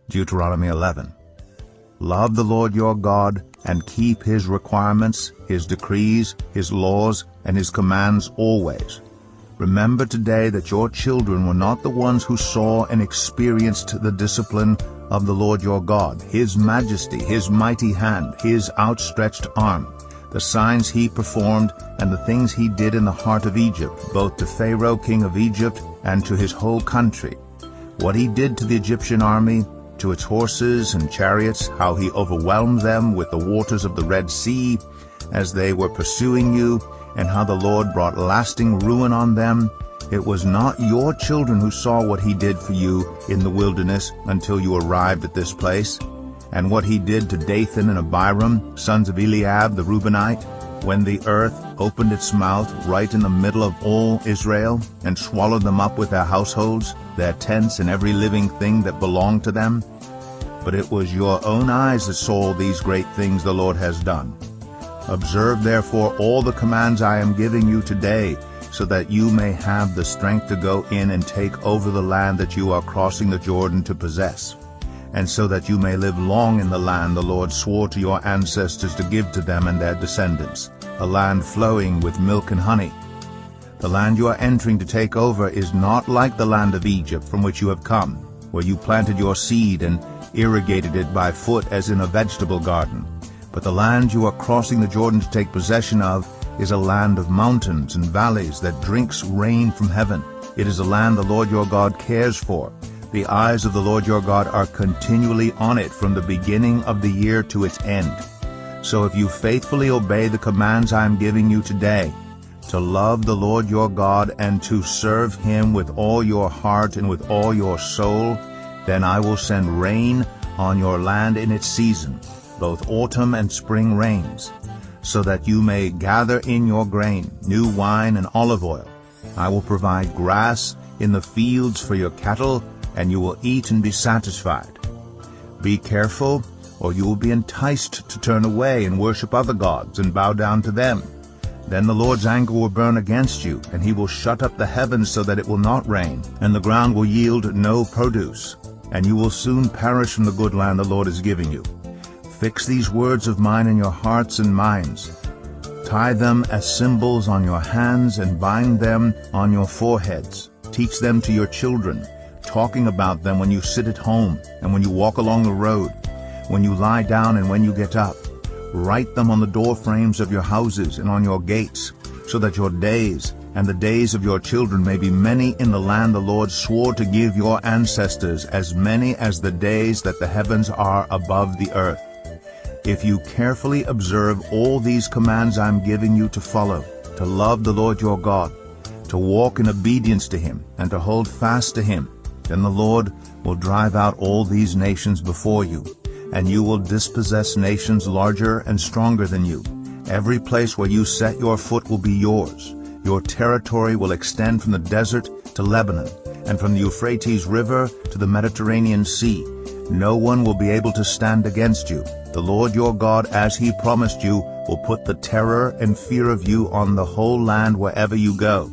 Deuteronomy 11. Love the Lord your God, and keep his requirements, his decrees, his laws, and his commands always. Remember today that your children were not the ones who saw and experienced the discipline of the Lord your God, his majesty, his mighty hand, his outstretched arm, the signs he performed, and the things he did in the heart of Egypt, both to Pharaoh king of Egypt and to his whole country. What he did to the Egyptian army, to its horses and chariots, how he overwhelmed them with the waters of the Red Sea as they were pursuing you, and how the Lord brought lasting ruin on them. It was not your children who saw what he did for you in the wilderness until you arrived at this place, and what he did to Dathan and Abiram, sons of Eliab the Reubenite, when the earth opened its mouth right in the middle of all Israel, and swallowed them up with their households, their tents, and every living thing that belonged to them. But it was your own eyes that saw these great things the Lord has done. Observe therefore all the commands I am giving you today, so that you may have the strength to go in and take over the land that you are crossing the Jordan to possess, and so that you may live long in the land the Lord swore to your ancestors to give to them and their descendants, a land flowing with milk and honey. The land you are entering to take over is not like the land of Egypt from which you have come, where you planted your seed and irrigated it by foot as in a vegetable garden. But the land you are crossing the Jordan to take possession of is a land of mountains and valleys that drinks rain from heaven. It is a land the Lord your God cares for. The eyes of the Lord your God are continually on it from the beginning of the year to its end. So if you faithfully obey the commands I am giving you today, to love the Lord your God and to serve him with all your heart and with all your soul, then I will send rain on your land in its season, both autumn and spring rains, so that you may gather in your grain, new wine and olive oil. I will provide grass in the fields for your cattle, and you will eat and be satisfied. Be careful, or you will be enticed to turn away and worship other gods and bow down to them. Then the Lord's anger will burn against you, and he will shut up the heavens so that it will not rain, and the ground will yield no produce, and you will soon perish from the good land the Lord is giving you. Fix these words of mine in your hearts and minds. Tie them as symbols on your hands and bind them on your foreheads. Teach them to your children, talking about them when you sit at home and when you walk along the road, when you lie down and when you get up. Write them on the door frames of your houses and on your gates, so that your days and the days of your children may be many in the land the Lord swore to give your ancestors, as many as the days that the heavens are above the earth. If you carefully observe all these commands I am giving you to follow, to love the Lord your God, to walk in obedience to him, and to hold fast to him, then the Lord will drive out all these nations before you, and you will dispossess nations larger and stronger than you. Every place where you set your foot will be yours. Your territory will extend from the desert to Lebanon, and from the Euphrates River to the Mediterranean Sea. No one will be able to stand against you. The Lord your God, as he promised you, will put the terror and fear of you on the whole land wherever you go.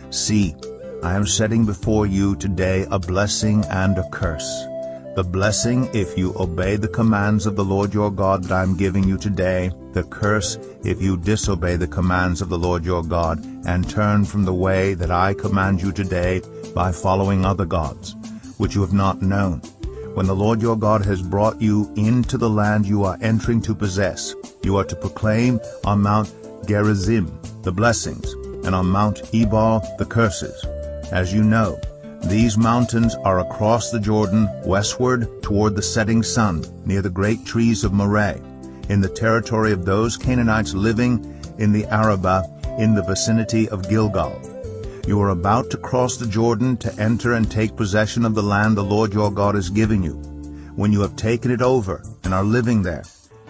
See, I am setting before you today a blessing and a curse. The blessing if you obey the commands of the Lord your God that I am giving you today. The curse if you disobey the commands of the Lord your God and turn from the way that I command you today by following other gods, which you have not known. When the Lord your God has brought you into the land you are entering to possess, you are to proclaim on Mount Gerizim the blessings, and on Mount Ebal the curses. As you know, these mountains are across the Jordan, westward toward the setting sun, near the great trees of Moreh, in the territory of those Canaanites living in the Arabah, in the vicinity of Gilgal. You are about to cross the Jordan to enter and take possession of the land the Lord your God is giving you. When you have taken it over and are living there,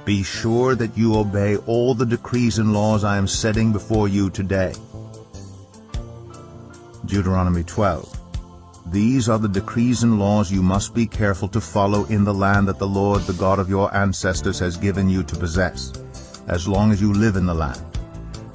be sure that you obey all the decrees and laws I am setting before you today. Deuteronomy 12. These are the decrees and laws you must be careful to follow in the land that the Lord, the God of your ancestors, has given you to possess, as long as you live in the land.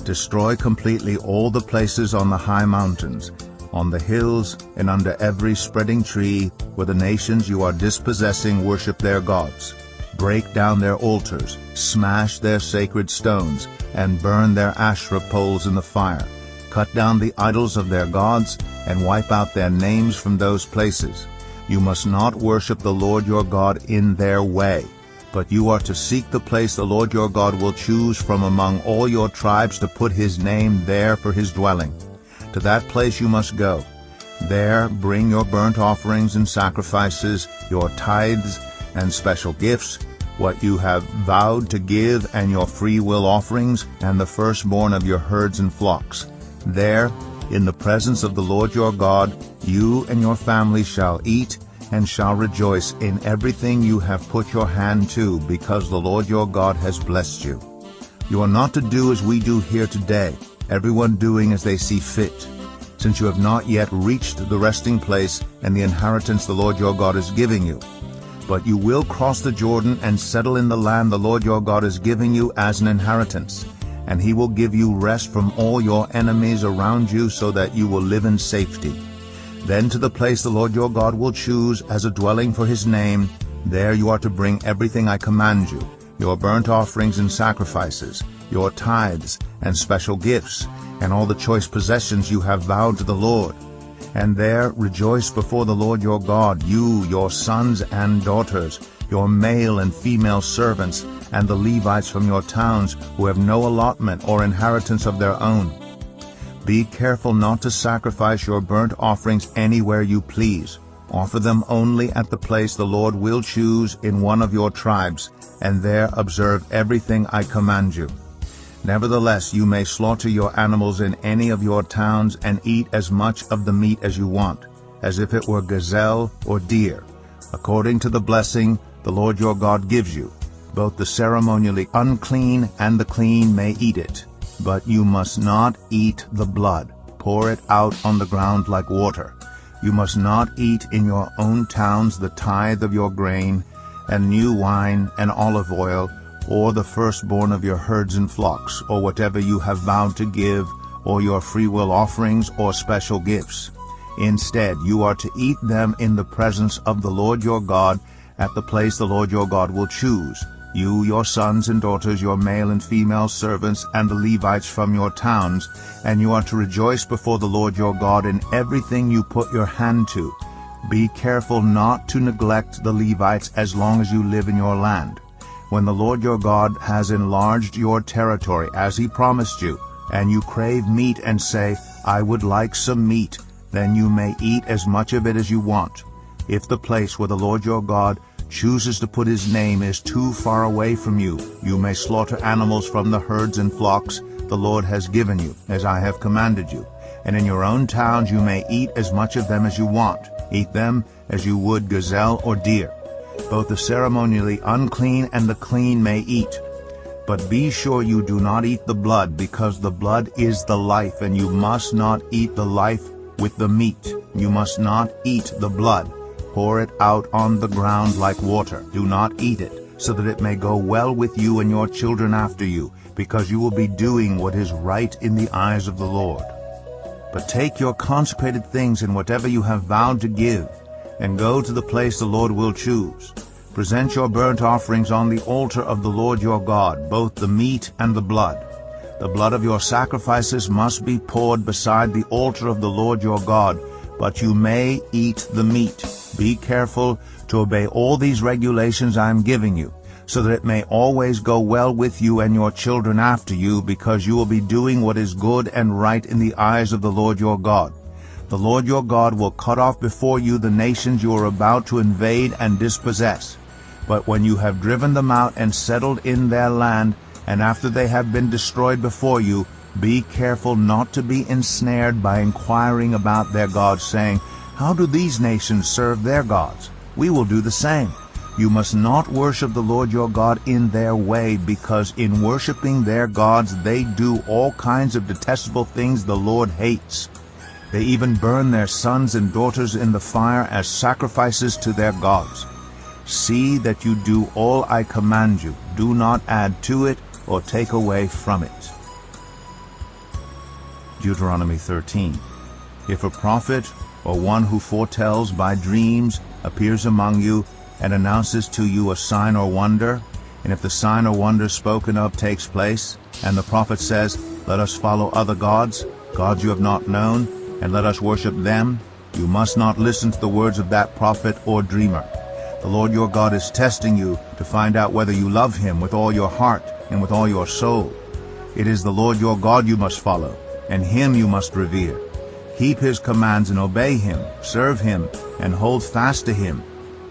Destroy completely all the places on the high mountains, On the hills and under every spreading tree where the nations you are dispossessing worship their gods. Break down their altars, smash their sacred stones, and burn their Asherah poles in the fire. Cut down the idols of their gods, and wipe out their names from those places. You must not worship the Lord your God in their way, but you are to seek the place the Lord your God will choose from among all your tribes to put his name there for his dwelling. To that place you must go. There bring your burnt offerings and sacrifices, your tithes and special gifts, what you have vowed to give, and your free will offerings, and the firstborn of your herds and flocks. There, in the presence of the Lord your God, you and your family shall eat and shall rejoice in everything you have put your hand to, because the Lord your God has blessed you. You are not to do as we do here today, everyone doing as they see fit, since you have not yet reached the resting place and the inheritance the Lord your God is giving you. But you will cross the Jordan and settle in the land the Lord your God is giving you as an inheritance, and he will give you rest from all your enemies around you, so that you will live in safety. Then to the place the Lord your God will choose as a dwelling for his name, there you are to bring everything I command you, your burnt offerings and sacrifices, your tithes and special gifts, and all the choice possessions you have vowed to the Lord. And there rejoice before the Lord your God, you, your sons and daughters, your male and female servants, and the Levites from your towns who have no allotment or inheritance of their own. Be careful not to sacrifice your burnt offerings anywhere you please. Offer them only at the place the Lord will choose in one of your tribes, and there observe everything I command you. Nevertheless, you may slaughter your animals in any of your towns and eat as much of the meat as you want, as if it were gazelle or deer, according to the blessing the Lord your God gives you. Both the ceremonially unclean and the clean may eat it, but you must not eat the blood. Pour it out on the ground like water. You must not eat in your own towns the tithe of your grain, and new wine and olive oil, or the firstborn of your herds and flocks, or whatever you have vowed to give, or your freewill offerings or special gifts. Instead, you are to eat them in the presence of the Lord your God at the place the Lord your God will choose. You, your sons and daughters, your male and female servants, and the Levites from your towns, and you are to rejoice before the Lord your God in everything you put your hand to. Be careful not to neglect the Levites as long as you live in your land. When the Lord your God has enlarged your territory as he promised you, and you crave meat and say, I would like some meat, then you may eat as much of it as you want. If the place where the Lord your God chooses to put his name is too far away from you, you may slaughter animals from the herds and flocks the Lord has given you, as I have commanded you. And in your own towns you may eat as much of them as you want. Eat them as you would gazelle or deer. Both the ceremonially unclean and the clean may eat. But be sure you do not eat the blood, because the blood is the life, and you must not eat the life with the meat. You must not eat the blood. Pour it out on the ground like water. Do not eat it, so that it may go well with you and your children after you, because you will be doing what is right in the eyes of the Lord. But take your consecrated things and whatever you have vowed to give, and go to the place the Lord will choose. Present your burnt offerings on the altar of the Lord your God, both the meat and the blood. The blood of your sacrifices must be poured beside the altar of the Lord your God, but you may eat the meat. Be careful to obey all these regulations I am giving you, so that it may always go well with you and your children after you, because you will be doing what is good and right in the eyes of the Lord your God. The Lord your God will cut off before you the nations you are about to invade and dispossess. But when you have driven them out and settled in their land, and after they have been destroyed before you, be careful not to be ensnared by inquiring about their gods, saying, How do these nations serve their gods? We will do the same. You must not worship the Lord your God in their way, because in worshiping their gods they do all kinds of detestable things the Lord hates. They even burn their sons and daughters in the fire as sacrifices to their gods. See that you do all I command you. Do not add to it or take away from it. Deuteronomy 13. If a prophet or one who foretells by dreams appears among you and announces to you a sign or wonder, and if the sign or wonder spoken of takes place, and the prophet says, "Let us follow other gods, gods you have not known, and let us worship them," you must not listen to the words of that prophet or dreamer. The Lord your God is testing you to find out whether you love him with all your heart and with all your soul. It is the Lord your God you must follow, and him you must revere. Keep his commands and obey him, serve him, and hold fast to him.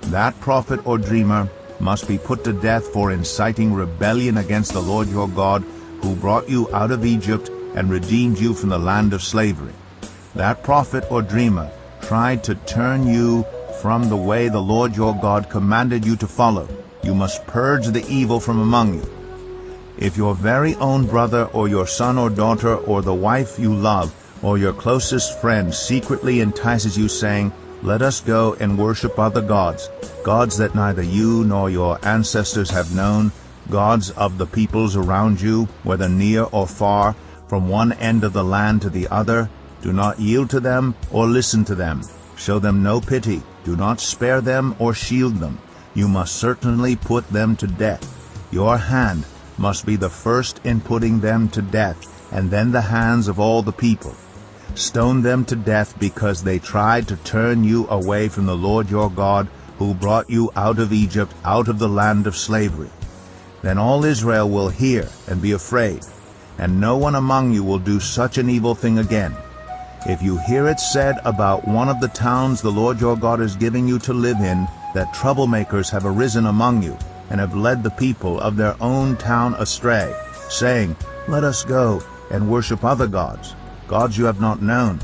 That prophet or dreamer must be put to death for inciting rebellion against the Lord your God, who brought you out of Egypt and redeemed you from the land of slavery. That prophet or dreamer tried to turn you from the way the Lord your God commanded you to follow. You must purge the evil from among you. If your very own brother or your son or daughter or the wife you love or your closest friend secretly entices you, saying, "Let us go and worship other gods, gods that neither you nor your ancestors have known, gods of the peoples around you, whether near or far, from one end of the land to the other," do not yield to them or listen to them. Show them no pity. Do not spare them or shield them. You must certainly put them to death. Your hand must be the first in putting them to death, and then the hands of all the people. Stone them to death because they tried to turn you away from the Lord your God, who brought you out of Egypt, out of the land of slavery. Then all Israel will hear and be afraid, and no one among you will do such an evil thing again. If you hear it said about one of the towns the Lord your God is giving you to live in, that troublemakers have arisen among you, and have led the people of their own town astray, saying, "Let us go and worship other gods, gods you have not known,"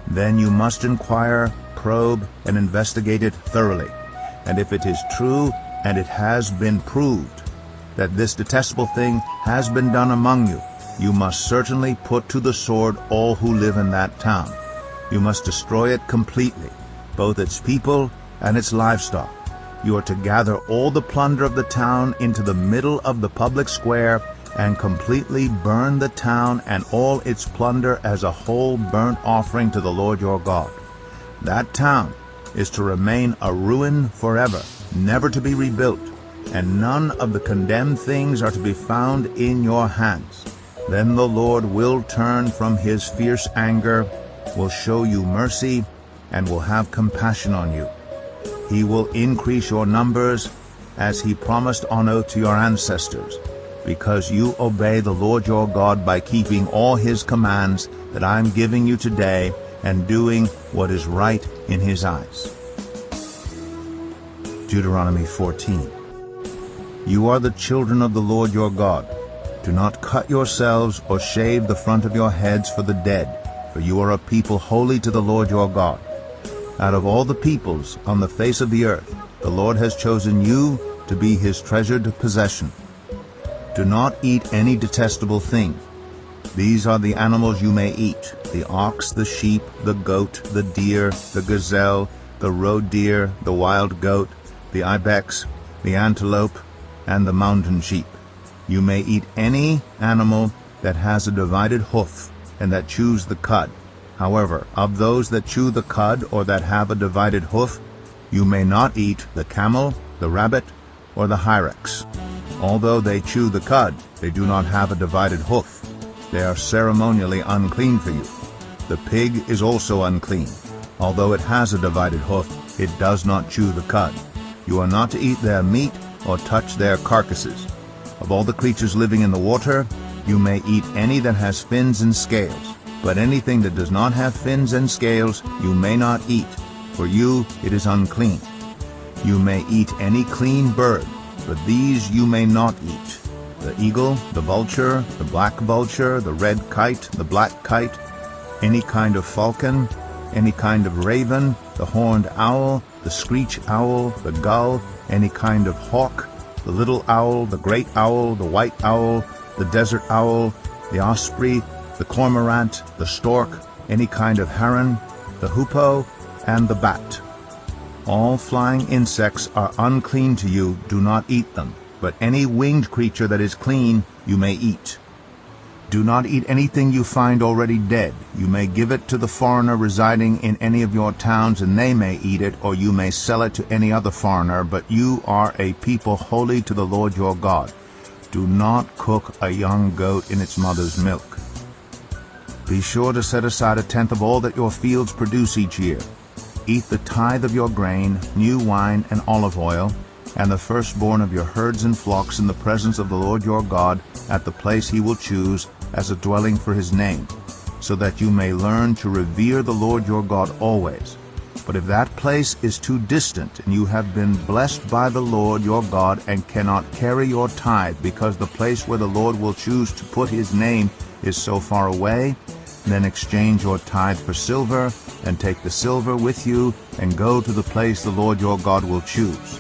then you must inquire, probe, and investigate it thoroughly. And if it is true, and it has been proved, that this detestable thing has been done among you, you must certainly put to the sword all who live in that town. You must destroy it completely, both its people and its livestock. You are to gather all the plunder of the town into the middle of the public square, and completely burn the town and all its plunder as a whole burnt offering to the Lord your God. That town is to remain a ruin forever, never to be rebuilt, and none of the condemned things are to be found in your hands. Then the Lord will turn from his fierce anger, will show you mercy, and will have compassion on you. He will increase your numbers, as he promised on oath to your ancestors, because you obey the Lord your God by keeping all his commands that I am giving you today, and doing what is right in his eyes. Deuteronomy 14. You are the children of the Lord your God. Do not cut yourselves or shave the front of your heads for the dead, for you are a people holy to the Lord your God. Out of all the peoples on the face of the earth, the Lord has chosen you to be his treasured possession. Do not eat any detestable thing. These are the animals you may eat: the ox, the sheep, the goat, the deer, the gazelle, the roe deer, the wild goat, the ibex, the antelope, and the mountain sheep. You may eat any animal that has a divided hoof and that chews the cud. However, of those that chew the cud or that have a divided hoof, you may not eat the camel, the rabbit, or the hyrax. Although they chew the cud, they do not have a divided hoof. They are ceremonially unclean for you. The pig is also unclean. Although it has a divided hoof, it does not chew the cud. You are not to eat their meat or touch their carcasses. Of all the creatures living in the water, you may eat any that has fins and scales. But anything that does not have fins and scales you may not eat. For you it is unclean. You may eat any clean bird, but these you may not eat: the eagle, the vulture, the black vulture, the red kite, the black kite, any kind of falcon, any kind of raven, the horned owl, the screech owl, the gull, any kind of hawk, the little owl, the great owl, the white owl, the desert owl, the osprey, the cormorant, the stork, any kind of heron, the hoopoe, and the bat. All flying insects are unclean to you. Do not eat them. But any winged creature that is clean you may eat. Do not eat anything you find already dead. You may give it to the foreigner residing in any of your towns, and they may eat it, or you may sell it to any other foreigner, but you are a people holy to the Lord your God. Do not cook a young goat in its mother's milk. Be sure to set aside a tenth of all that your fields produce each year. Eat the tithe of your grain, new wine, and olive oil, and the firstborn of your herds and flocks in the presence of the Lord your God at the place he will choose as a dwelling for his name, so that you may learn to revere the Lord your God always. But if that place is too distant, and you have been blessed by the Lord your God and cannot carry your tithe, because the place where the Lord will choose to put his name is so far away, then exchange your tithe for silver, and take the silver with you, and go to the place the Lord your God will choose.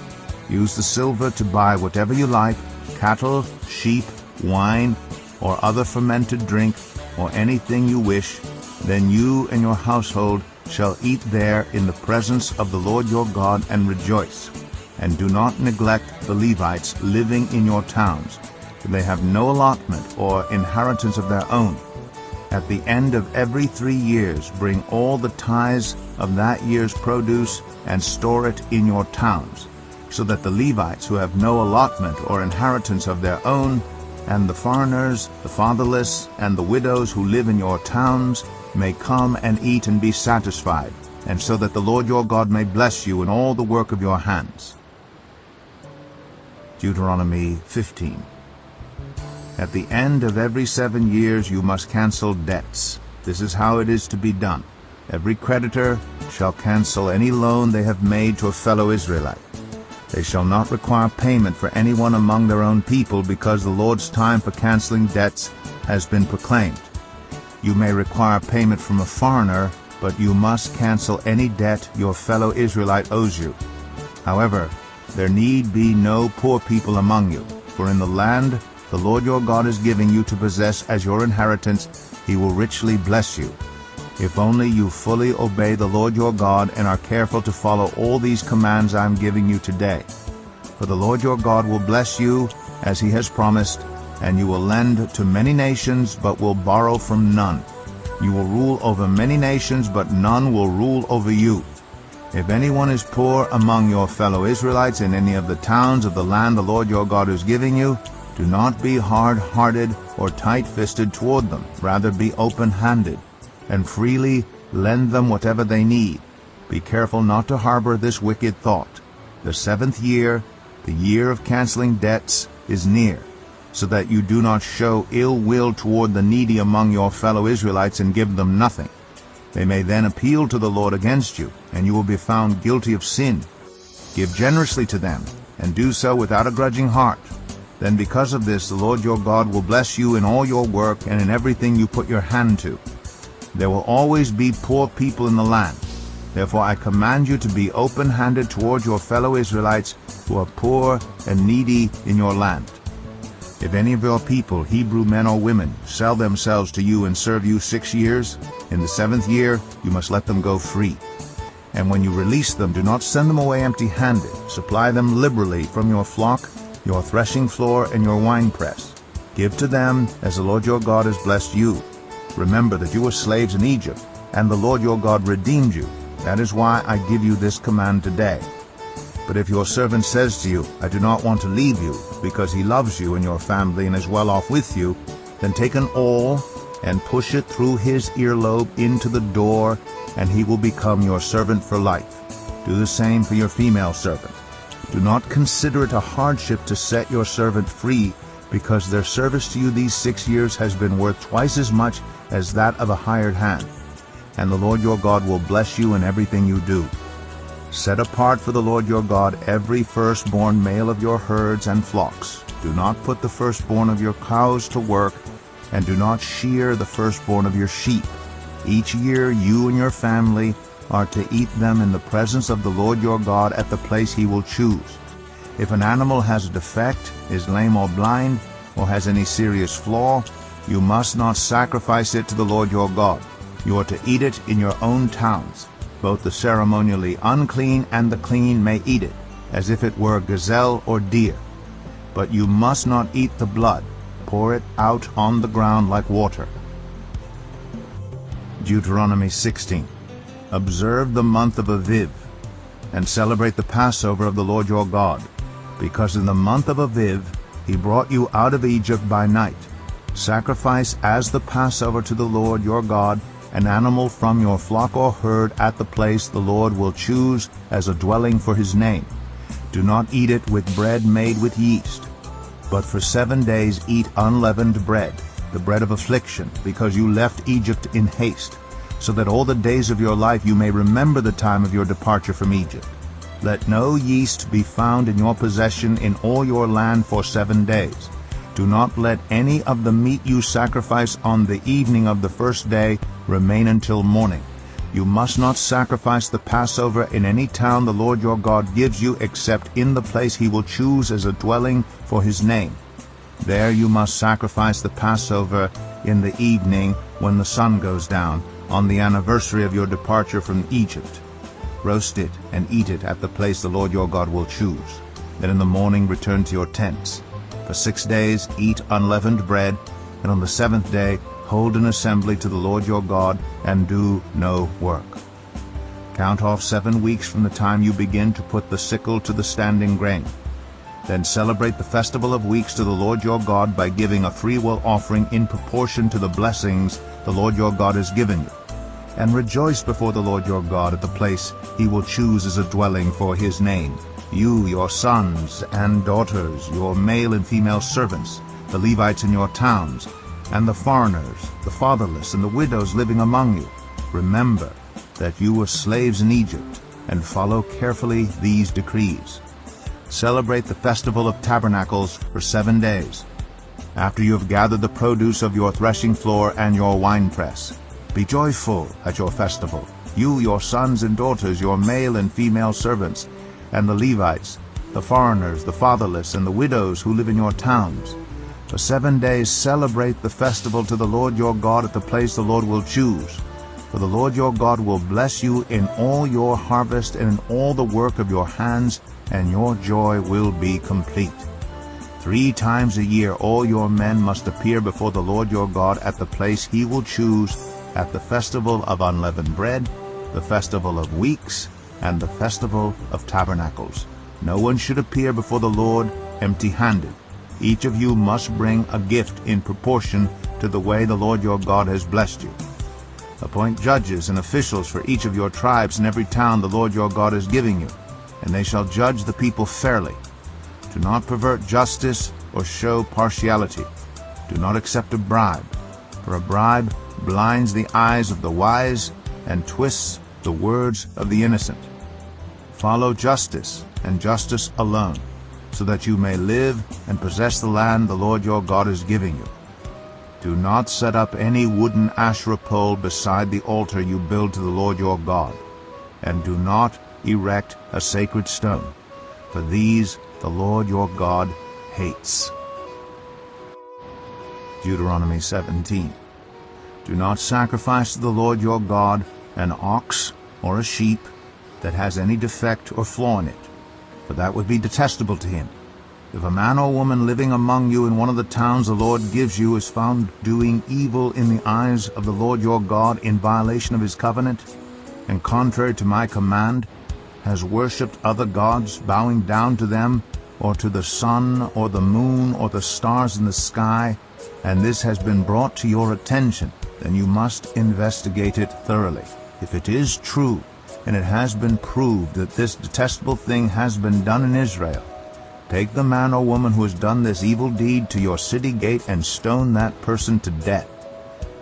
Use the silver to buy whatever you like, cattle, sheep, wine, or other fermented drink, or anything you wish. Then you and your household shall eat there in the presence of the Lord your God and rejoice. And do not neglect the Levites living in your towns, for they have no allotment or inheritance of their own. At the end of every 3 years bring all the tithes of that year's produce and store it in your towns, so that the Levites who have no allotment or inheritance of their own, and the foreigners, the fatherless, and the widows who live in your towns may come and eat and be satisfied, and so that the Lord your God may bless you in all the work of your hands. Deuteronomy 15. At the end of every 7 years you must cancel debts. This is how it is to be done. Every creditor shall cancel any loan they have made to a fellow Israelite. They shall not require payment for anyone among their own people, because the Lord's time for canceling debts has been proclaimed. You may require payment from a foreigner, but you must cancel any debt your fellow Israelite owes you. However, there need be no poor people among you, for in the land the Lord your God is giving you to possess as your inheritance, he will richly bless you. If only you fully obey the Lord your God and are careful to follow all these commands I am giving you today. For the Lord your God will bless you as he has promised, and you will lend to many nations but will borrow from none. You will rule over many nations, but none will rule over you. If anyone is poor among your fellow Israelites in any of the towns of the land the Lord your God is giving you, do not be hard-hearted or tight-fisted toward them. Rather be open-handed, and freely lend them whatever they need. Be careful not to harbor this wicked thought. The 7th year, the year of canceling debts, is near, so that you do not show ill will toward the needy among your fellow Israelites and give them nothing. They may then appeal to the Lord against you, and you will be found guilty of sin. Give generously to them, and do so without a grudging heart. Then because of this the Lord your God will bless you in all your work and in everything you put your hand to. There will always be poor people in the land. Therefore I command you to be open-handed toward your fellow Israelites who are poor and needy in your land. If any of your people, Hebrew men or women, sell themselves to you and serve you 6 years, in the 7th year you must let them go free. And when you release them, do not send them away empty-handed. Supply them liberally from your flock, your threshing floor, and your winepress. Give to them as the Lord your God has blessed you. Remember that you were slaves in Egypt, and the Lord your God redeemed you. That is why I give you this command today. But if your servant says to you, I do not want to leave you, because he loves you and your family and is well off with you, then take an awl and push it through his earlobe into the door, and he will become your servant for life. Do the same for your female servant. Do not consider it a hardship to set your servant free, because their service to you these 6 years has been worth twice as much as that of a hired hand. And the Lord your God will bless you in everything you do. Set apart for the Lord your God every firstborn male of your herds and flocks. Do not put the firstborn of your cows to work, and do not shear the firstborn of your sheep. Each year you and your family are to eat them in the presence of the Lord your God at the place he will choose. If an animal has a defect, is lame or blind, or has any serious flaw, you must not sacrifice it to the Lord your God. You are to eat it in your own towns. Both the ceremonially unclean and the clean may eat it, as if it were a gazelle or deer. But you must not eat the blood. pour it out on the ground like water. Deuteronomy 16. Observe the month of Aviv, and celebrate the Passover of the Lord your God, because in the month of Aviv he brought you out of Egypt by night. Sacrifice as the Passover to the Lord your God an animal from your flock or herd at the place the Lord will choose as a dwelling for his name. Do not eat it with bread made with yeast, but for 7 days eat unleavened bread, the bread of affliction, because you left Egypt in haste, so that all the days of your life you may remember the time of your departure from Egypt. Let no yeast be found in your possession in all your land for 7 days. Do not let any of the meat you sacrifice on the evening of the first day remain until morning. You must not sacrifice the Passover in any town the Lord your God gives you, except in the place he will choose as a dwelling for his name. There you must sacrifice the Passover in the evening when the sun goes down, on the anniversary of your departure from Egypt. Roast it and eat it at the place the Lord your God will choose. Then in the morning return to your tents. For 6 days eat unleavened bread, and on the 7th day hold an assembly to the Lord your God, and do no work. Count off 7 weeks from the time you begin to put the sickle to the standing grain. Then celebrate the festival of weeks to the Lord your God by giving a freewill offering in proportion to the blessings the Lord your God has given you. And rejoice before the Lord your God at the place he will choose as a dwelling for his name. You, your sons and daughters, your male and female servants, the Levites in your towns, and the foreigners, the fatherless, and the widows living among you. Remember that you were slaves in Egypt, and follow carefully these decrees. Celebrate the festival of tabernacles for 7 days. After you have gathered the produce of your threshing floor and your winepress, be joyful at your festival, you, your sons and daughters, your male and female servants, and the Levites, the foreigners, the fatherless, and the widows who live in your towns. For 7 days celebrate the festival to the Lord your God at the place the Lord will choose. For the Lord your God will bless you in all your harvest and in all the work of your hands, and your joy will be complete. 3 times a year all your men must appear before the Lord your God at the place he will choose, at the festival of unleavened bread, the festival of weeks, and the festival of tabernacles. No one should appear before the Lord empty-handed. Each of you must bring a gift in proportion to the way the Lord your God has blessed you. Appoint judges and officials for each of your tribes in every town the Lord your God is giving you, and they shall judge the people fairly. Do not pervert justice or show partiality. Do not accept a bribe, for a bribe blinds the eyes of the wise and twists the words of the innocent. Follow justice and justice alone, so that you may live and possess the land the Lord your God is giving you. Do not set up any wooden Asherah pole beside the altar you build to the Lord your God, and do not erect a sacred stone, for these the Lord your God hates. Deuteronomy 17. Do not sacrifice to the Lord your God an ox or a sheep that has any defect or flaw in it, for that would be detestable to him. If a man or woman living among you in one of the towns the Lord gives you is found doing evil in the eyes of the Lord your God in violation of his covenant, and contrary to my command, has worshipped other gods, bowing down to them, or to the sun, or the moon, or the stars in the sky, and this has been brought to your attention, then you must investigate it thoroughly. If it is true, and it has been proved that this detestable thing has been done in Israel, take the man or woman who has done this evil deed to your city gate and stone that person to death.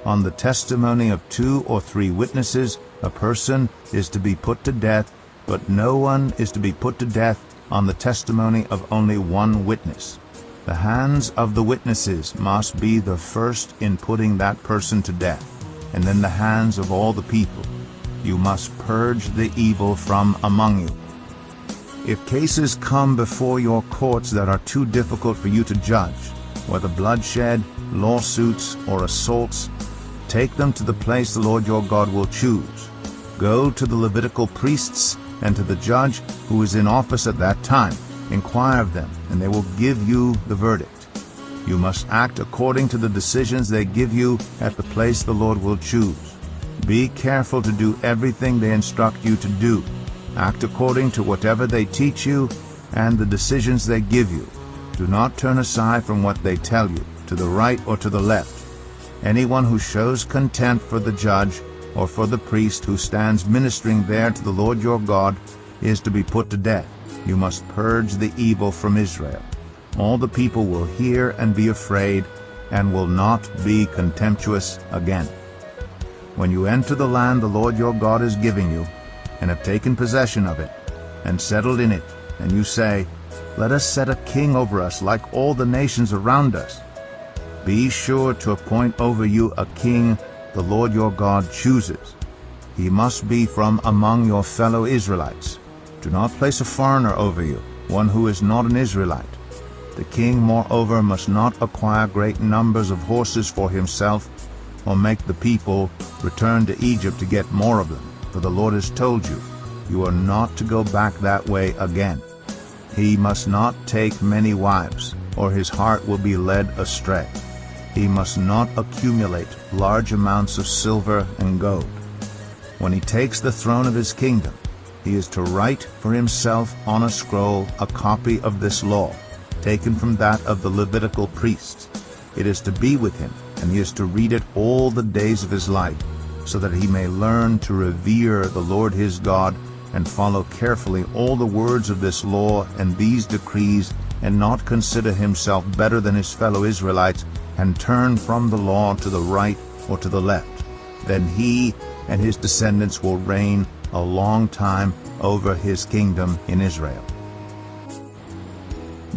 On the testimony of 2 or 3 witnesses, a person is to be put to death, but no one is to be put to death on the testimony of only 1 witness. The hands of the witnesses must be the first in putting that person to death, and then the hands of all the people. You must purge the evil from among you. If cases come before your courts that are too difficult for you to judge, whether bloodshed, lawsuits, or assaults, take them to the place the Lord your God will choose. Go to the Levitical priests and to the judge who is in office at that time. Inquire of them, and they will give you the verdict. You must act according to the decisions they give you at the place the Lord will choose. Be careful to do everything they instruct you to do. Act according to whatever they teach you and the decisions they give you. Do not turn aside from what they tell you, to the right or to the left. Anyone who shows contempt for the judge or for the priest who stands ministering there to the Lord your God is to be put to death. You must purge the evil from Israel. All the people will hear and be afraid, and will not be contemptuous again. When you enter the land the Lord your God is giving you, and have taken possession of it, and settled in it, and you say, "Let us set a king over us like all the nations around us," be sure to appoint over you a king the Lord your God chooses. He must be from among your fellow Israelites. Do not place a foreigner over you, one who is not an Israelite. The king, moreover, must not acquire great numbers of horses for himself, or make the people return to Egypt to get more of them, for the Lord has told you, you are not to go back that way again. He must not take many wives, or his heart will be led astray. He must not accumulate large amounts of silver and gold. When he takes the throne of his kingdom, he is to write for himself on a scroll a copy of this law, taken from that of the Levitical priests. It is to be with him, and he is to read it all the days of his life, so that he may learn to revere the Lord his God, and follow carefully all the words of this law and these decrees, and not consider himself better than his fellow Israelites, and turn from the law to the right or to the left. Then he and his descendants will reign a long time over his kingdom in Israel.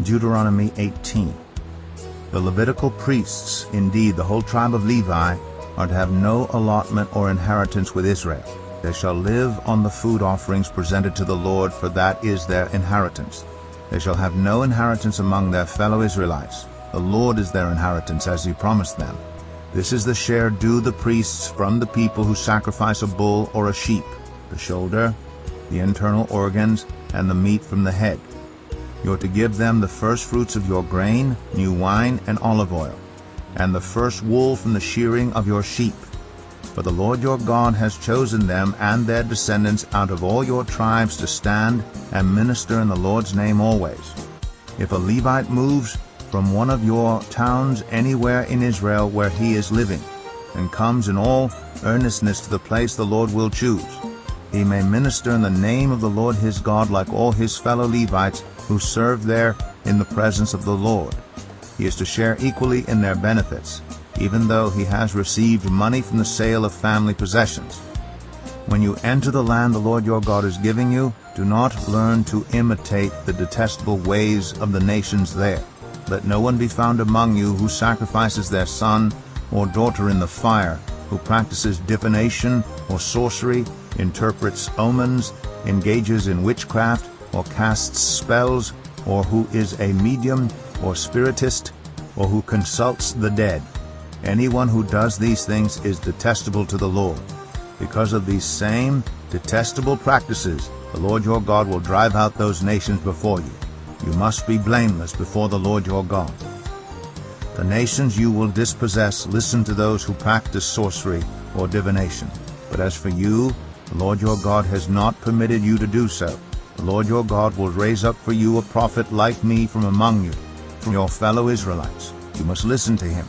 Deuteronomy 18. The Levitical priests, indeed the whole tribe of Levi, are to have no allotment or inheritance with Israel. They shall live on the food offerings presented to the Lord, for that is their inheritance. They shall have no inheritance among their fellow Israelites. The Lord is their inheritance, as he promised them. This is the share due the priests from the people who sacrifice a bull or a sheep, the shoulder, the internal organs, and the meat from the head. You are to give them the first fruits of your grain, new wine, and olive oil, and the first wool from the shearing of your sheep. For the Lord your God has chosen them and their descendants out of all your tribes to stand and minister in the Lord's name always. If a Levite moves from one of your towns anywhere in Israel where he is living, and comes in all earnestness to the place the Lord will choose, he may minister in the name of the Lord his God like all his fellow Levites who serve there in the presence of the Lord. He is to share equally in their benefits, even though he has received money from the sale of family possessions. When you enter the land the Lord your God is giving you, do not learn to imitate the detestable ways of the nations there. Let no one be found among you who sacrifices their son or daughter in the fire, who practices divination or sorcery, interprets omens, engages in witchcraft, or casts spells, or who is a medium or spiritist, or who consults the dead. Anyone who does these things is detestable to the Lord. Because of these same detestable practices, the Lord your God will drive out those nations before you. You must be blameless before the Lord your God. The nations you will dispossess listen to those who practice sorcery or divination. But as for you, the Lord your God has not permitted you to do so. The Lord your God will raise up for you a prophet like me from among you, from your fellow Israelites. You must listen to him.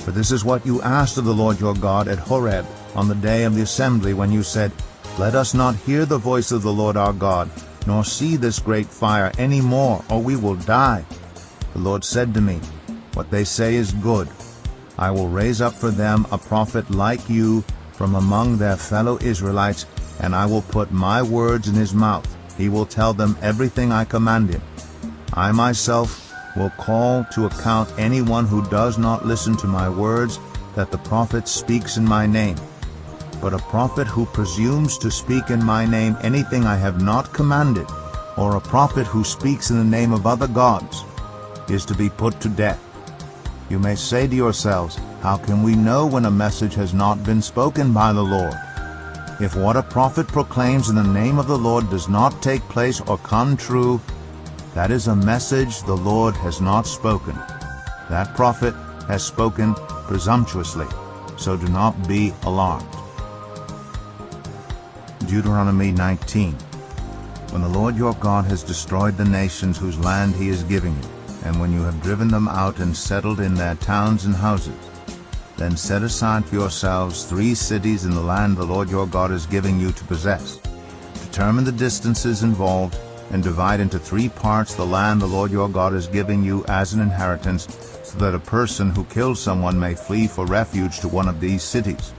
For this is what you asked of the Lord your God at Horeb on the day of the assembly, when you said, "Let us not hear the voice of the Lord our God, nor see this great fire any more, or we will die." The Lord said to me, "What they say is good. I will raise up for them a prophet like you from among their fellow Israelites, and I will put my words in his mouth. He will tell them everything I command him. I myself will call to account anyone who does not listen to my words, that the prophet speaks in my name. But a prophet who presumes to speak in my name anything I have not commanded, or a prophet who speaks in the name of other gods, is to be put to death. You may say to yourselves, how can we know when a message has not been spoken by the Lord? If what a prophet proclaims in the name of the Lord does not take place or come true, that is a message the Lord has not spoken. That prophet has spoken presumptuously, so do not be alarmed. Deuteronomy 19. When the Lord your God has destroyed the nations whose land he is giving you, and when you have driven them out and settled in their towns and houses, then set aside for yourselves 3 cities in the land the Lord your God is giving you to possess. Determine the distances involved, and divide into 3 parts the land the Lord your God is giving you as an inheritance, so that a person who kills someone may flee for refuge to one of these cities.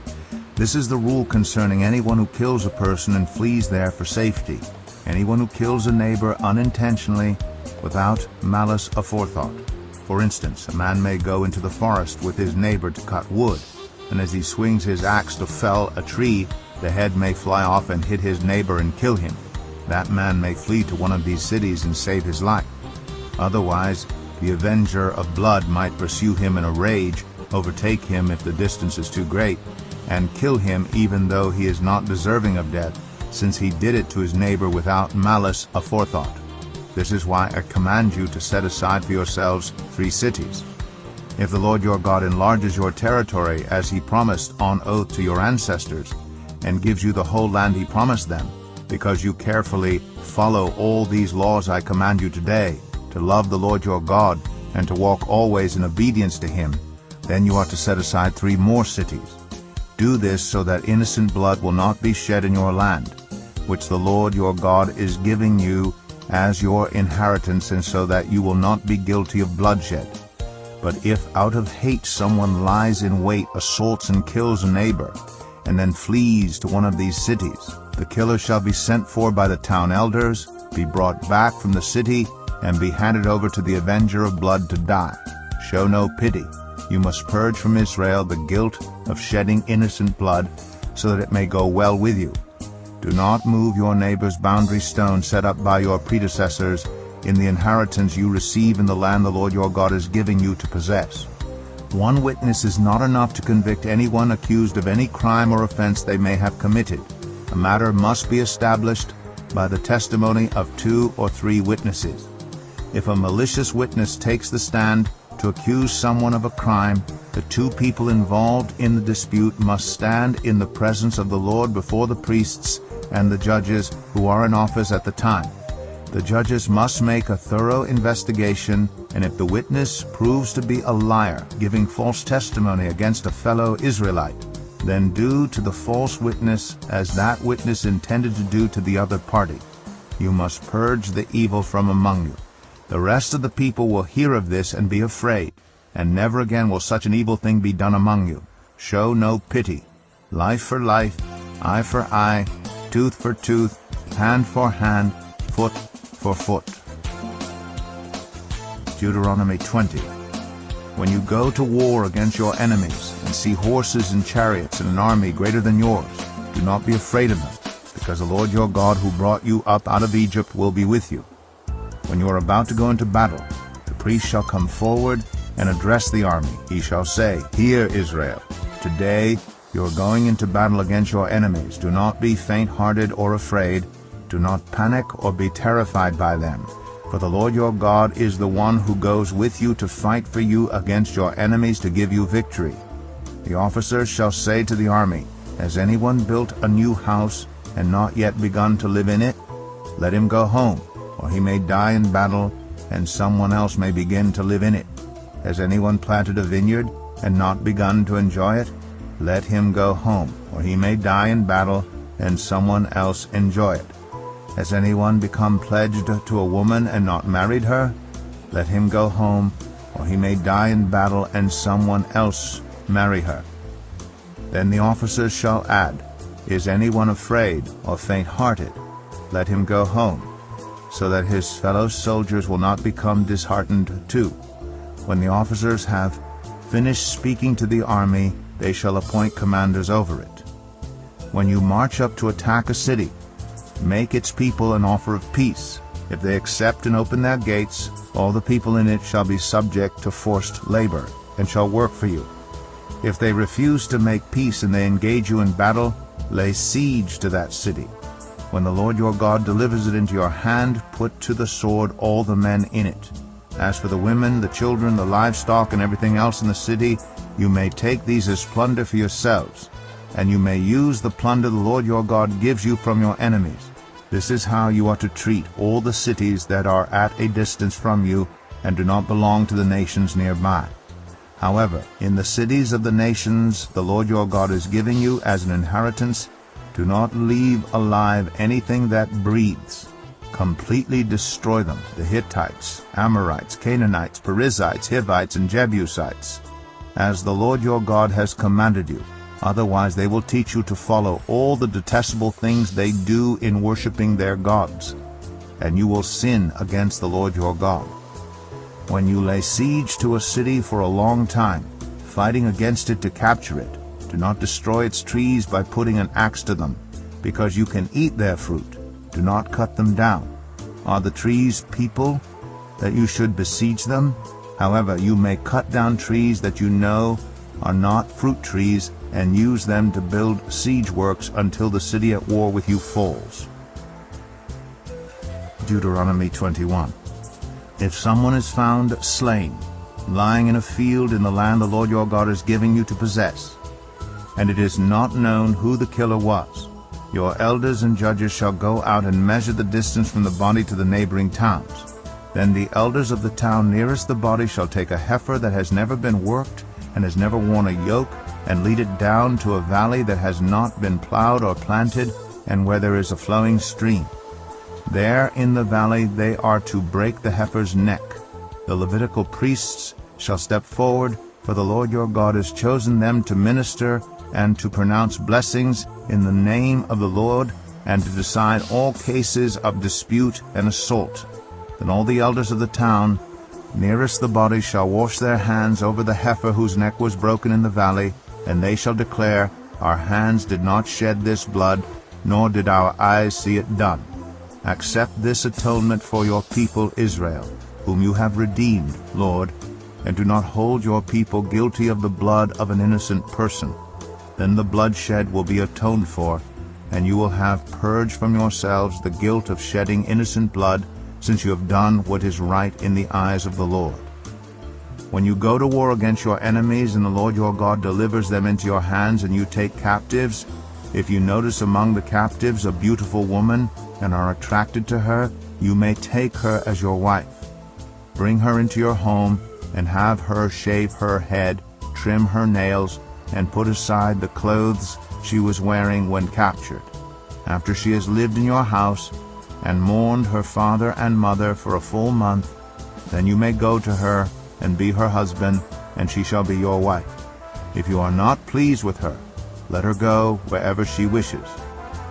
This is the rule concerning anyone who kills a person and flees there for safety. Anyone who kills a neighbor unintentionally, without malice aforethought. For instance, a man may go into the forest with his neighbor to cut wood, and as he swings his axe to fell a tree, the head may fly off and hit his neighbor and kill him. That man may flee to one of these cities and save his life. Otherwise, the avenger of blood might pursue him in a rage, overtake him if the distance is too great, and kill him even though he is not deserving of death, since he did it to his neighbor without malice aforethought. This is why I command you to set aside for yourselves 3 cities. If the Lord your God enlarges your territory as he promised on oath to your ancestors, and gives you the whole land he promised them, because you carefully follow all these laws I command you today, to love the Lord your God, and to walk always in obedience to him, then you are to set aside 3 more cities. Do this so that innocent blood will not be shed in your land, which the Lord your God is giving you as your inheritance, and so that you will not be guilty of bloodshed. But if out of hate someone lies in wait, assaults and kills a neighbor, and then flees to one of these cities, the killer shall be sent for by the town elders, be brought back from the city, and be handed over to the avenger of blood to die. Show no pity. You must purge from Israel the guilt of shedding innocent blood, so that it may go well with you. Do not move your neighbor's boundary stone set up by your predecessors in the inheritance you receive in the land the Lord your God is giving you to possess. One witness is not enough to convict anyone accused of any crime or offense they may have committed. A matter must be established by the testimony of 2 or 3 witnesses. If a malicious witness takes the stand to accuse someone of a crime, the 2 people involved in the dispute must stand in the presence of the Lord before the priests and the judges who are in office at the time. The judges must make a thorough investigation, and if the witness proves to be a liar, giving false testimony against a fellow Israelite, then do to the false witness as that witness intended to do to the other party. You must purge the evil from among you. The rest of the people will hear of this and be afraid, and never again will such an evil thing be done among you. Show no pity. Life for life, eye for eye, tooth for tooth, hand for hand, foot for foot. Deuteronomy 20. When you go to war against your enemies, and see horses and chariots and an army greater than yours, do not be afraid of them, because the Lord your God who brought you up out of Egypt will be with you. When you are about to go into battle, the priest shall come forward and address the army. He shall say, Hear, Israel, today you are going into battle against your enemies. Do not be faint-hearted or afraid. Do not panic or be terrified by them. For the Lord your God is the one who goes with you to fight for you against your enemies to give you victory. The officers shall say to the army, Has anyone built a new house and not yet begun to live in it? Let him go home, or he may die in battle, and someone else may begin to live in it. Has anyone planted a vineyard and not begun to enjoy it? Let him go home, or he may die in battle, and someone else enjoy it. Has anyone become pledged to a woman and not married her? Let him go home, or he may die in battle, and someone else marry her. Then the officers shall add, Is anyone afraid or faint-hearted? Let him go home, so that his fellow soldiers will not become disheartened too. When the officers have finished speaking to the army, they shall appoint commanders over it. When you march up to attack a city, make its people an offer of peace. If they accept and open their gates, all the people in it shall be subject to forced labor, and shall work for you. If they refuse to make peace and they engage you in battle, lay siege to that city. When the Lord your God delivers it into your hand, put to the sword all the men in it. As for the women, the children, the livestock, and everything else in the city, you may take these as plunder for yourselves, and you may use the plunder the Lord your God gives you from your enemies. This is how you are to treat all the cities that are at a distance from you and do not belong to the nations nearby. However, in the cities of the nations the Lord your God is giving you as an inheritance, do not leave alive anything that breathes. Completely destroy them, the Hittites, Amorites, Canaanites, Perizzites, Hivites, and Jebusites, as the Lord your God has commanded you. Otherwise they will teach you to follow all the detestable things they do in worshiping their gods, and you will sin against the Lord your God. When you lay siege to a city for a long time, fighting against it to capture it, do not destroy its trees by putting an axe to them, because you can eat their fruit. Do not cut them down. Are the trees people, that you should besiege them? However, you may cut down trees that you know are not fruit trees, and use them to build siege works until the city at war with you falls. Deuteronomy 21. If someone is found slain, lying in a field in the land the Lord your God is giving you to possess, and it is not known who the killer was, your elders and judges shall go out and measure the distance from the body to the neighboring towns. Then the elders of the town nearest the body shall take a heifer that has never been worked and has never worn a yoke, and lead it down to a valley that has not been plowed or planted, and where there is a flowing stream. There in the valley they are to break the heifer's neck. The Levitical priests shall step forward, for the Lord your God has chosen them to minister and to pronounce blessings in the name of the Lord, and to decide all cases of dispute and assault. Then all the elders of the town nearest the body shall wash their hands over the heifer whose neck was broken in the valley, and they shall declare, Our hands did not shed this blood, nor did our eyes see it done. Accept this atonement for your people Israel, whom you have redeemed, Lord, and do not hold your people guilty of the blood of an innocent person. Then the bloodshed will be atoned for, and you will have purged from yourselves the guilt of shedding innocent blood, since you have done what is right in the eyes of the Lord. When you go to war against your enemies, and the Lord your God delivers them into your hands, and you take captives, if you notice among the captives a beautiful woman, and are attracted to her, you may take her as your wife. Bring her into your home, and have her shave her head, trim her nails, and put aside the clothes she was wearing when captured. After she has lived in your house, and mourned her father and mother for a full month, then you may go to her and be her husband, and she shall be your wife. If you are not pleased with her, let her go wherever she wishes.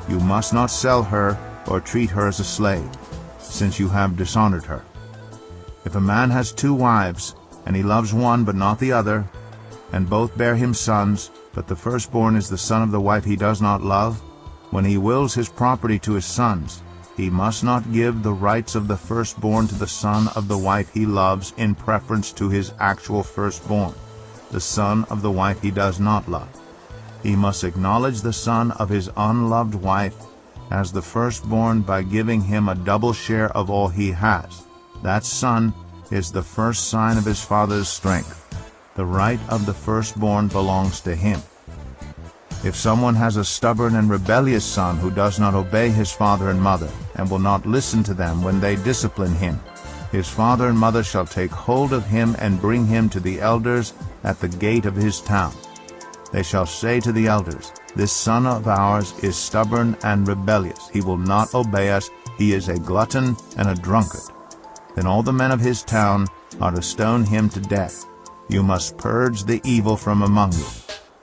You must not sell her or treat her as a slave, since you have dishonored her. If a man has 2 wives, and he loves one but not the other, and both bear him sons, but the firstborn is the son of the wife he does not love, when he wills his property to his sons, he must not give the rights of the firstborn to the son of the wife he loves in preference to his actual firstborn, the son of the wife he does not love. He must acknowledge the son of his unloved wife as the firstborn by giving him a double share of all he has. That son is the first sign of his father's strength. The right of the firstborn belongs to him. If someone has a stubborn and rebellious son who does not obey his father and mother, and will not listen to them when they discipline him, his father and mother shall take hold of him and bring him to the elders at the gate of his town. They shall say to the elders, This son of ours is stubborn and rebellious. He will not obey us. He is a glutton and a drunkard. Then all the men of his town are to stone him to death. You must purge the evil from among you.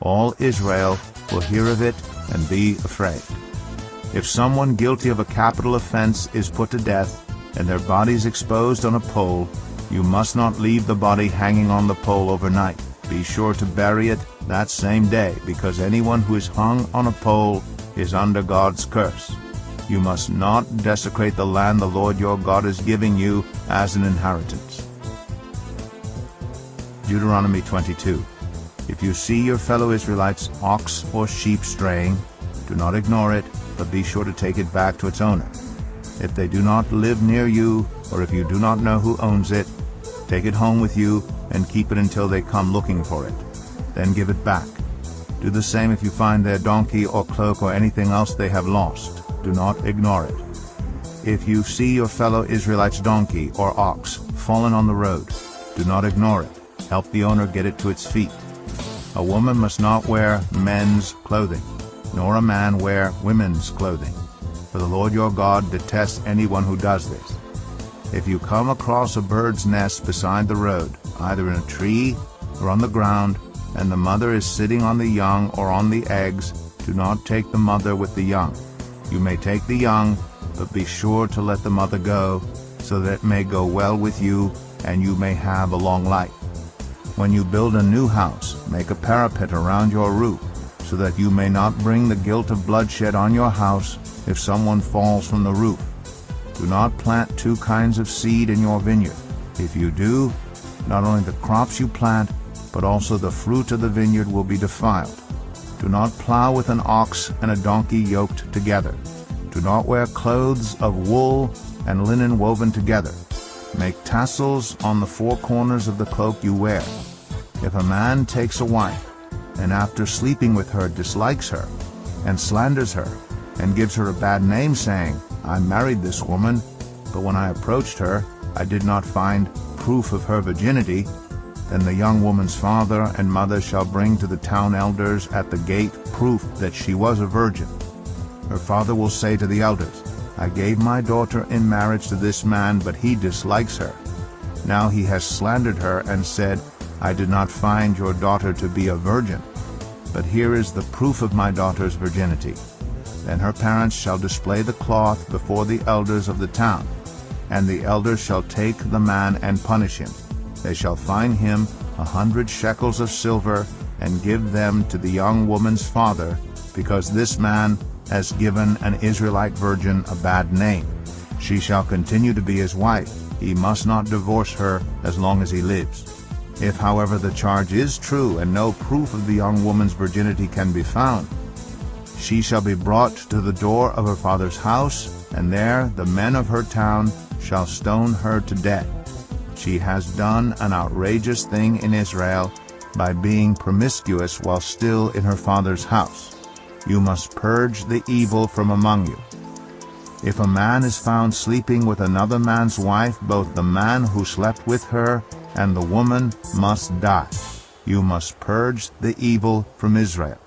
All Israel will hear of it and be afraid. If someone guilty of a capital offense is put to death, and their bodies exposed on a pole, you must not leave the body hanging on the pole overnight. Be sure to bury it that same day, because anyone who is hung on a pole is under God's curse. You must not desecrate the land the Lord your God is giving you as an inheritance. Deuteronomy 22. If you see your fellow Israelites' ox or sheep straying, do not ignore it, but be sure to take it back to its owner. If they do not live near you, or if you do not know who owns it, Take it home with you and keep it until they come looking for it. Then give it back. Do the same if you find their donkey or cloak or anything else they have lost. Do not ignore it. If you see your fellow Israelite's donkey or ox fallen on the road, do not ignore it. Help the owner get it to its feet. A woman must not wear men's clothing, nor a man wear women's clothing, for the Lord your God detests anyone who does this. If you come across a bird's nest beside the road, either in a tree or on the ground, and the mother is sitting on the young or on the eggs, do not take the mother with the young. You may take the young, but be sure to let the mother go, so that it may go well with you, and you may have a long life. When you build a new house, make a parapet around your roof, so that you may not bring the guilt of bloodshed on your house if someone falls from the roof. Do not plant two kinds of seed in your vineyard. If you do, not only the crops you plant, but also the fruit of the vineyard will be defiled. Do not plow with an ox and a donkey yoked together. Do not wear clothes of wool and linen woven together. Make tassels on the four corners of the cloak you wear. If a man takes a wife, and after sleeping with her dislikes her, and slanders her, and gives her a bad name, saying, I married this woman, but when I approached her, I did not find proof of her virginity, then the young woman's father and mother shall bring to the town elders at the gate proof that she was a virgin. Her father will say to the elders, I gave my daughter in marriage to this man, but he dislikes her. Now he has slandered her and said, I did not find your daughter to be a virgin. But here is the proof of my daughter's virginity. Then her parents shall display the cloth before the elders of the town, and the elders shall take the man and punish him. They shall fine him 100 shekels of silver, and give them to the young woman's father, because this man has given an Israelite virgin a bad name. She shall continue to be his wife. He must not divorce her as long as he lives. If, however, the charge is true, and no proof of the young woman's virginity can be found, she shall be brought to the door of her father's house, and there the men of her town shall stone her to death. She has done an outrageous thing in Israel by being promiscuous while still in her father's house. You must purge the evil from among you. If a man is found sleeping with another man's wife, both the man who slept with her and the woman must die. You must purge the evil from Israel.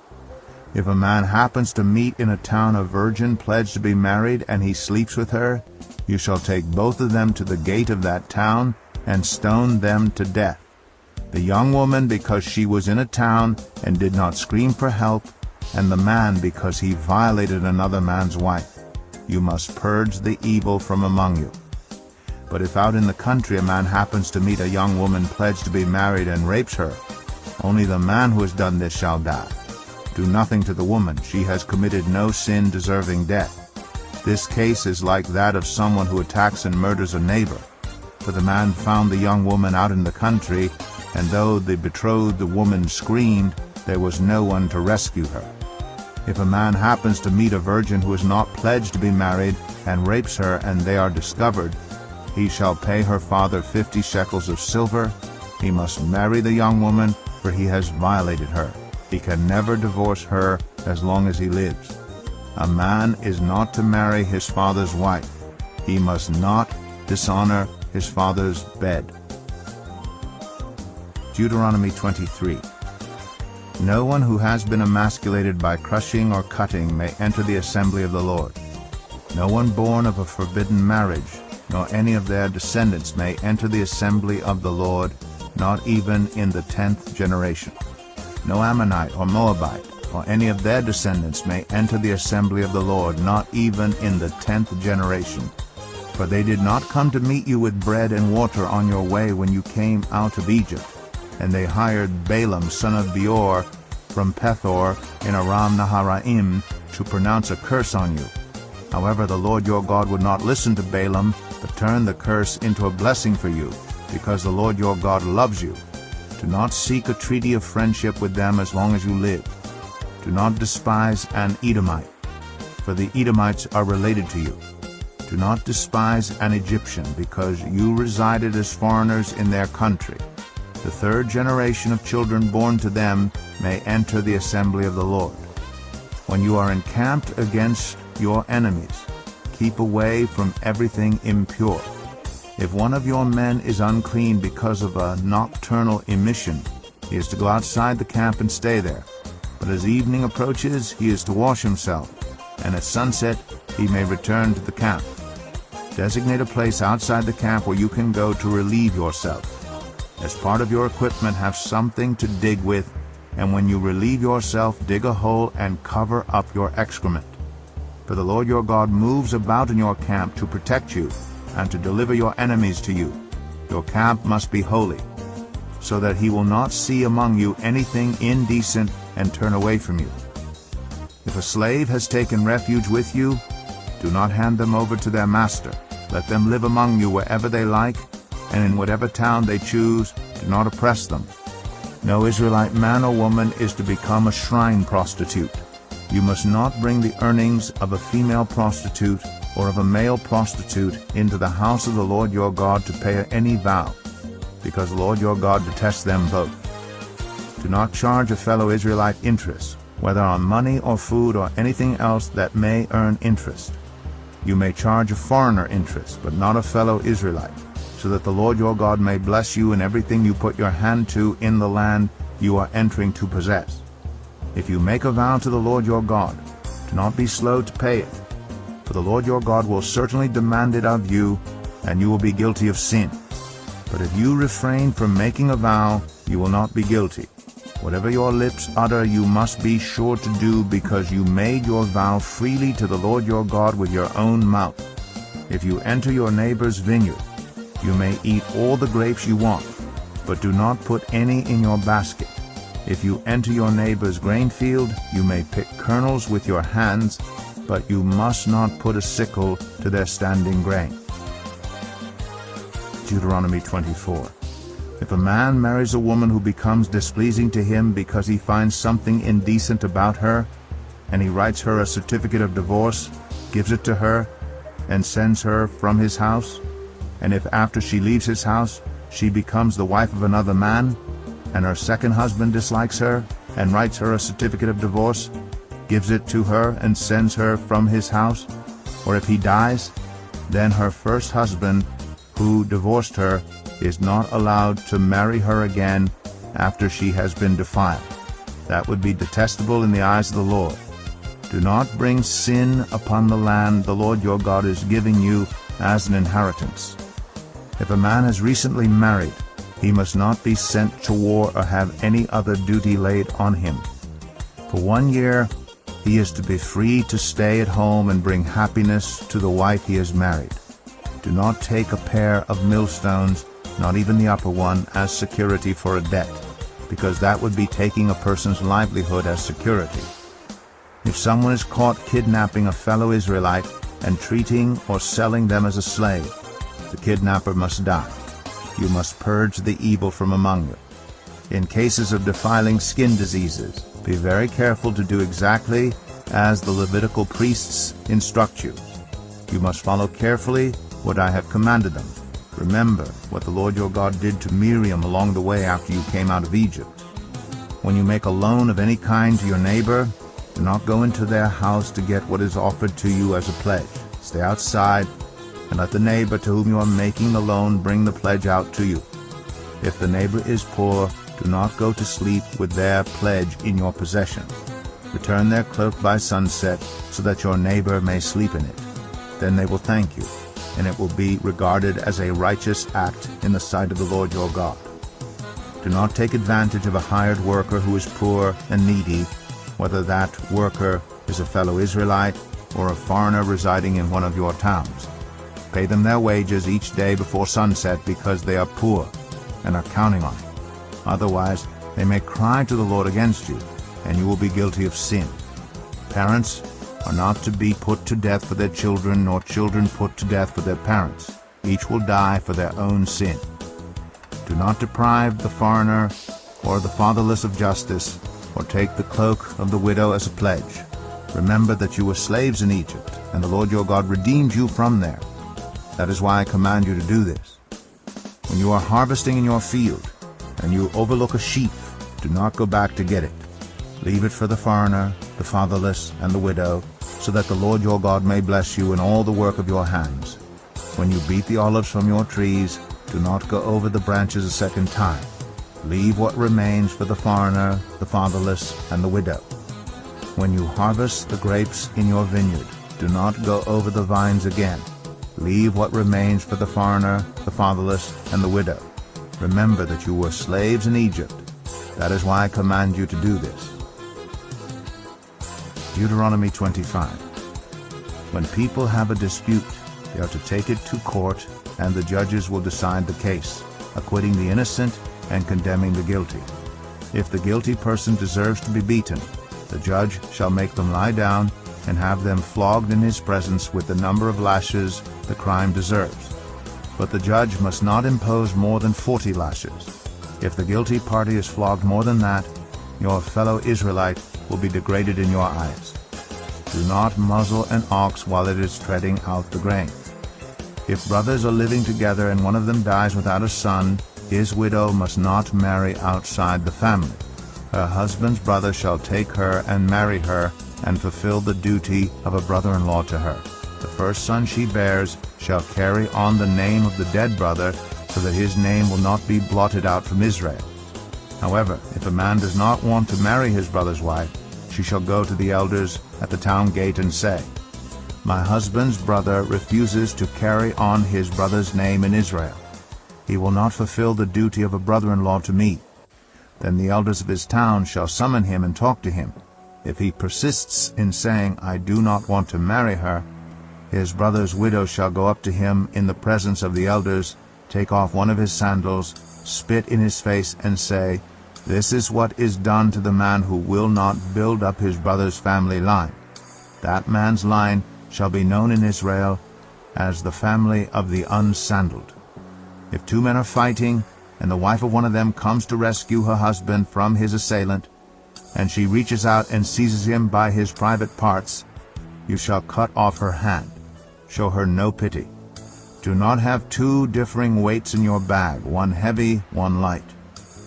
If a man happens to meet in a town a virgin pledged to be married, and he sleeps with her, you shall take both of them to the gate of that town and stone them to death. The young woman because she was in a town and did not scream for help, and the man because he violated another man's wife. You must purge the evil from among you. But if out in the country a man happens to meet a young woman pledged to be married and rapes her, only the man who has done this shall die. Do nothing to the woman. She has committed no sin deserving death. This case is like that of someone who attacks and murders a neighbor. For the man found the young woman out in the country, and though the betrothed woman screamed, there was no one to rescue her. If a man happens to meet a virgin who is not pledged to be married and rapes her, and they are discovered, he shall pay her father 50 shekels of silver. He must marry the young woman, for he has violated her. He can never divorce her as long as he lives. A man is not to marry his father's wife. He must not dishonor his father's bed. Deuteronomy 23. No one who has been emasculated by crushing or cutting may enter the assembly of the Lord. No one born of a forbidden marriage, nor any of their descendants may enter the assembly of the Lord, not even in the 10th generation. No Ammonite or Moabite, or any of their descendants may enter the assembly of the Lord, not even in the 10th generation. For they did not come to meet you with bread and water on your way when you came out of Egypt, and they hired Balaam son of Beor from Pethor in Aram Naharaim to pronounce a curse on you. However, the Lord your God would not listen to Balaam, but turned the curse into a blessing for you, because the Lord your God loves you. Do not seek a treaty of friendship with them as long as you live. Do not despise an Edomite, for the Edomites are related to you. Do not despise an Egyptian, because you resided as foreigners in their country. The third generation of children born to them may enter the assembly of the Lord. When you are encamped against your enemies, keep away from everything impure. If one of your men is unclean because of a nocturnal emission, he is to go outside the camp and stay there. But as evening approaches, he is to wash himself, and at sunset he may return to the camp. Designate a place outside the camp where you can go to relieve yourself. As part of your equipment, have something to dig with, and when you relieve yourself, dig a hole and cover up your excrement. For the Lord your God moves about in your camp to protect you and to deliver your enemies to you. Your camp must be holy, so that he will not see among you anything indecent and turn away from you. If a slave has taken refuge with you, do not hand them over to their master. Let them live among you wherever they like, and in whatever town they choose. Do not oppress them. No Israelite man or woman is to become a shrine prostitute. You must not bring the earnings of a female prostitute or of a male prostitute into the house of the Lord your God to pay any vow, because the Lord your God detests them both. Do not charge a fellow Israelite interest, whether on money or food or anything else that may earn interest. You may charge a foreigner interest, but not a fellow Israelite, so that the Lord your God may bless you in everything you put your hand to in the land you are entering to possess. If you make a vow to the Lord your God, do not be slow to pay it, for the Lord your God will certainly demand it of you, and you will be guilty of sin. But if you refrain from making a vow, you will not be guilty. Whatever your lips utter, you must be sure to do, because you made your vow freely to the Lord your God with your own mouth. If you enter your neighbor's vineyard, you may eat all the grapes you want, but do not put any in your basket. If you enter your neighbor's grain field, you may pick kernels with your hands, but you must not put a sickle to their standing grain. Deuteronomy 24. If a man marries a woman who becomes displeasing to him because he finds something indecent about her, and he writes her a certificate of divorce, gives it to her, and sends her from his house, and if after she leaves his house she becomes the wife of another man, and her second husband dislikes her, and writes her a certificate of divorce, gives it to her, and sends her from his house, or if he dies, then her first husband, who divorced her, is not allowed to marry her again after she has been defiled. That would be detestable in the eyes of the Lord. Do not bring sin upon the land the Lord your God is giving you as an inheritance. If a man has recently married, he must not be sent to war or have any other duty laid on him. For 1 year, he is to be free to stay at home and bring happiness to the wife he has married. Do not take a pair of millstones, not even the upper one, as security for a debt, because that would be taking a person's livelihood as security. If someone is caught kidnapping a fellow Israelite and treating or selling them as a slave, the kidnapper must die. You must purge the evil from among you. In cases of defiling skin diseases, be very careful to do exactly as the Levitical priests instruct you. You must follow carefully what I have commanded them. Remember what the Lord your God did to Miriam along the way after you came out of Egypt. When you make a loan of any kind to your neighbor, do not go into their house to get what is offered to you as a pledge. Stay outside, and let the neighbor to whom you are making the loan bring the pledge out to you. If the neighbor is poor, do not go to sleep with their pledge in your possession. Return their cloak by sunset, so that your neighbor may sleep in it. Then they will thank you, and it will be regarded as a righteous act in the sight of the Lord your God. Do not take advantage of a hired worker who is poor and needy, whether that worker is a fellow Israelite or a foreigner residing in one of your towns. Pay them their wages each day before sunset, because they are poor and are counting on it. Otherwise, they may cry to the Lord against you, and you will be guilty of sin. Parents are not to be put to death for their children, nor children put to death for their parents. Each will die for their own sin. Do not deprive the foreigner or the fatherless of justice, or take the cloak of the widow as a pledge. Remember that you were slaves in Egypt, and the Lord your God redeemed you from there. That is why I command you to do this. When you are harvesting in your field, and you overlook a sheaf, do not go back to get it. Leave it for the foreigner, the fatherless, and the widow, so that the Lord your God may bless you in all the work of your hands. When you beat the olives from your trees, do not go over the branches a second time. Leave what remains for the foreigner, the fatherless, and the widow. When you harvest the grapes in your vineyard, do not go over the vines again. Leave what remains for the foreigner, the fatherless, and the widow. Remember that you were slaves in Egypt. That is why I command you to do this. Deuteronomy 25. When people have a dispute, they are to take it to court, and the judges will decide the case, acquitting the innocent and condemning the guilty. If the guilty person deserves to be beaten, the judge shall make them lie down and have them flogged in his presence with the number of lashes the crime deserves. But the judge must not impose more than 40 lashes. If the guilty party is flogged more than that, your fellow Israelite will be degraded in your eyes. Do not muzzle an ox while it is treading out the grain. If brothers are living together and one of them dies without a son, his widow must not marry outside the family. Her husband's brother shall take her and marry her and fulfill the duty of a brother-in-law to her. The first son she bears shall carry on the name of the dead brother, so that his name will not be blotted out from Israel. However, if a man does not want to marry his brother's wife, she shall go to the elders at the town gate and say, "My husband's brother refuses to carry on his brother's name in Israel. He will not fulfill the duty of a brother-in-law to me." Then the elders of his town shall summon him and talk to him. If he persists in saying, "I do not want to marry her," his brother's widow shall go up to him in the presence of the elders, take off one of his sandals, spit in his face, and say, "This is what is done to the man who will not build up his brother's family line. That man's line shall be known in Israel as the family of the unsandaled." If two men are fighting, and the wife of one of them comes to rescue her husband from his assailant, and she reaches out and seizes him by his private parts, you shall cut off her hand. Show her no pity. Do not have two differing weights in your bag, one heavy, one light.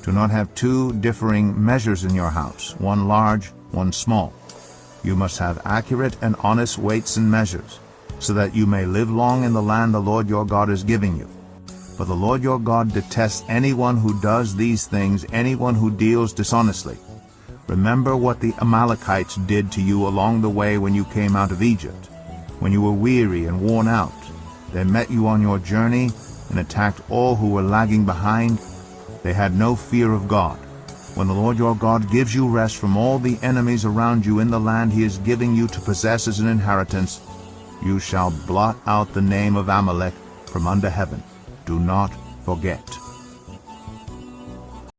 Do not have two differing measures in your house, one large, one small. You must have accurate and honest weights and measures, so that you may live long in the land the Lord your God is giving you. For the Lord your God detests anyone who does these things, anyone who deals dishonestly. Remember what the Amalekites did to you along the way when you came out of Egypt. When you were weary and worn out, they met you on your journey and attacked all who were lagging behind. They had no fear of God. When the Lord your God gives you rest from all the enemies around you in the land he is giving you to possess as an inheritance, you shall blot out the name of Amalek from under heaven. Do not forget.